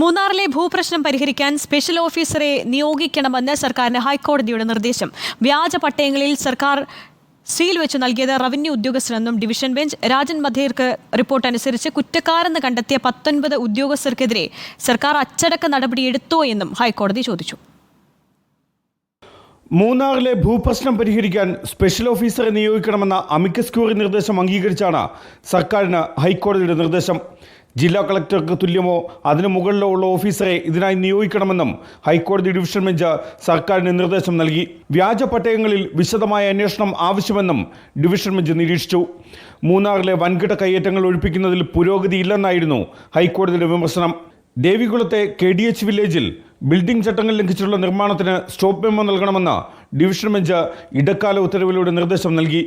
മൂന്നാറിലെ ഭൂപ്രശ്നം പരിഹരിക്കാൻ സ്പെഷ്യൽ ഓഫീസറെ നിയോഗിക്കണമെന്ന് സർക്കാരിന് ഹൈക്കോടതിയുടെ നിർദ്ദേശം. വ്യാജ പട്ടയങ്ങളിൽ സർക്കാർ സീൽ വെച്ച് നൽകിയത് റവന്യൂ ഉദ്യോഗസ്ഥരെന്നും ഡിവിഷൻ ബെഞ്ച്. രാജൻ മധേർക്ക് റിപ്പോർട്ട് അനുസരിച്ച് കുറ്റക്കാരെന്ന് കണ്ടെത്തിയ 19 ഉദ്യോഗസ്ഥർക്കെതിരെ സർക്കാർ അച്ചടക്ക നടപടിയെടുത്തോ എന്നും ഹൈക്കോടതി ചോദിച്ചു. മൂന്നാറിലെ ഭൂപ്രശ്നം പരിഹരിക്കാൻ സ്പെഷ്യൽ ഓഫീസറെ നിയോഗിക്കണമെന്ന അമിക്കസ് ക്യൂറി നിർദ്ദേശം അംഗീകരിച്ചാണ് സർക്കാരിന് ഹൈക്കോടതിയുടെ നിർദ്ദേശം. ജില്ലാ കളക്ടർക്ക് തുല്യമോ അതിനു മുകളിലോ ഉള്ള ഓഫീസറെ ഇതിനായി നിയോഗിക്കണമെന്നും ഹൈക്കോടതി ഡിവിഷൻ ബെഞ്ച് സർക്കാരിന് നിർദ്ദേശം നൽകി. വ്യാജ പട്ടയങ്ങളിൽ വിശദമായ അന്വേഷണം ആവശ്യമെന്നും ഡിവിഷൻ ബെഞ്ച് നിരീക്ഷിച്ചു. മൂന്നാറിലെ വൻകിട കയ്യേറ്റങ്ങൾ ഒഴിപ്പിക്കുന്നതിൽ പുരോഗതിയില്ലെന്നായിരുന്നു ഹൈക്കോടതിയുടെ വിമർശനം. ദേവികുളത്തെ KDH വില്ലേജിൽ ബിൽഡിംഗ് ചട്ടങ്ങൾ ലംഘിച്ചുള്ള നിർമ്മാണത്തിന് സ്റ്റോപ്പ് മെമ്മോ നൽകണമെന്ന് ഡിവിഷൻ ബെഞ്ച് ഇടക്കാല ഉത്തരവിലൂടെ നിർദ്ദേശം നൽകി.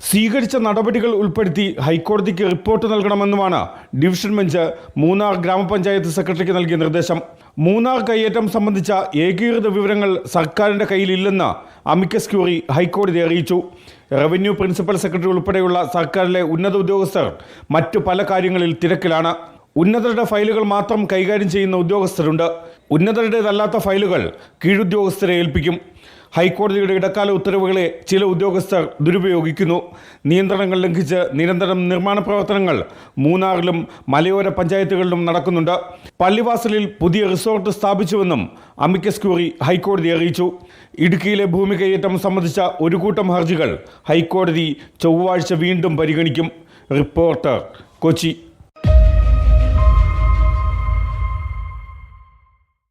സ്വീകരിച്ച നടപടികൾ ഉൾപ്പെടുത്തി ഹൈക്കോടതിക്ക് റിപ്പോർട്ട് നൽകണമെന്നുമാണ് ഡിവിഷൻ ബെഞ്ച് മൂന്നാർ ഗ്രാമപഞ്ചായത്ത് സെക്രട്ടറിക്ക് നൽകിയ നിർദ്ദേശം. മൂന്നാർ കയ്യേറ്റം സംബന്ധിച്ച ഏകീകൃത വിവരങ്ങൾ സർക്കാരിൻ്റെ കയ്യിലില്ലെന്ന് അമിക്കസ് ക്യൂറി ഹൈക്കോടതിയെ അറിയിച്ചു. റവന്യൂ പ്രിൻസിപ്പൽ സെക്രട്ടറി ഉൾപ്പെടെയുള്ള സർക്കാരിലെ ഉന്നത ഉദ്യോഗസ്ഥർ മറ്റു പല കാര്യങ്ങളിൽ തിരക്കിലാണ്. ഉന്നതരുടെ ഫയലുകൾ മാത്രം കൈകാര്യം ചെയ്യുന്ന ഉദ്യോഗസ്ഥരുണ്ട്. ഉന്നതരുടേതല്ലാത്ത ഫയലുകൾ കീഴുദ്യോഗസ്ഥരെ ഏൽപ്പിക്കും. ഹൈക്കോടതിയുടെ ഇടക്കാല ഉത്തരവുകളെ ചില ഉദ്യോഗസ്ഥർ ദുരുപയോഗിക്കുന്നു. നിയന്ത്രണങ്ങൾ ലംഘിച്ച് നിരന്തരം നിർമ്മാണ പ്രവർത്തനങ്ങൾ മൂന്നാറിലും മലയോര പഞ്ചായത്തുകളിലും നടക്കുന്നുണ്ട്. പള്ളിവാസലിൽ പുതിയ റിസോർട്ട് സ്ഥാപിച്ചുവെന്നും അമിക്കസ് ക്യൂറി ഹൈക്കോടതിയെ അറിയിച്ചു. ഇടുക്കിയിലെ ഭൂമി കയ്യേറ്റം സംബന്ധിച്ച ഒരു കൂട്ടം ഹർജികൾ ഹൈക്കോടതി ചൊവ്വാഴ്ച വീണ്ടും പരിഗണിക്കും. റിപ്പോർട്ടർ, കൊച്ചി.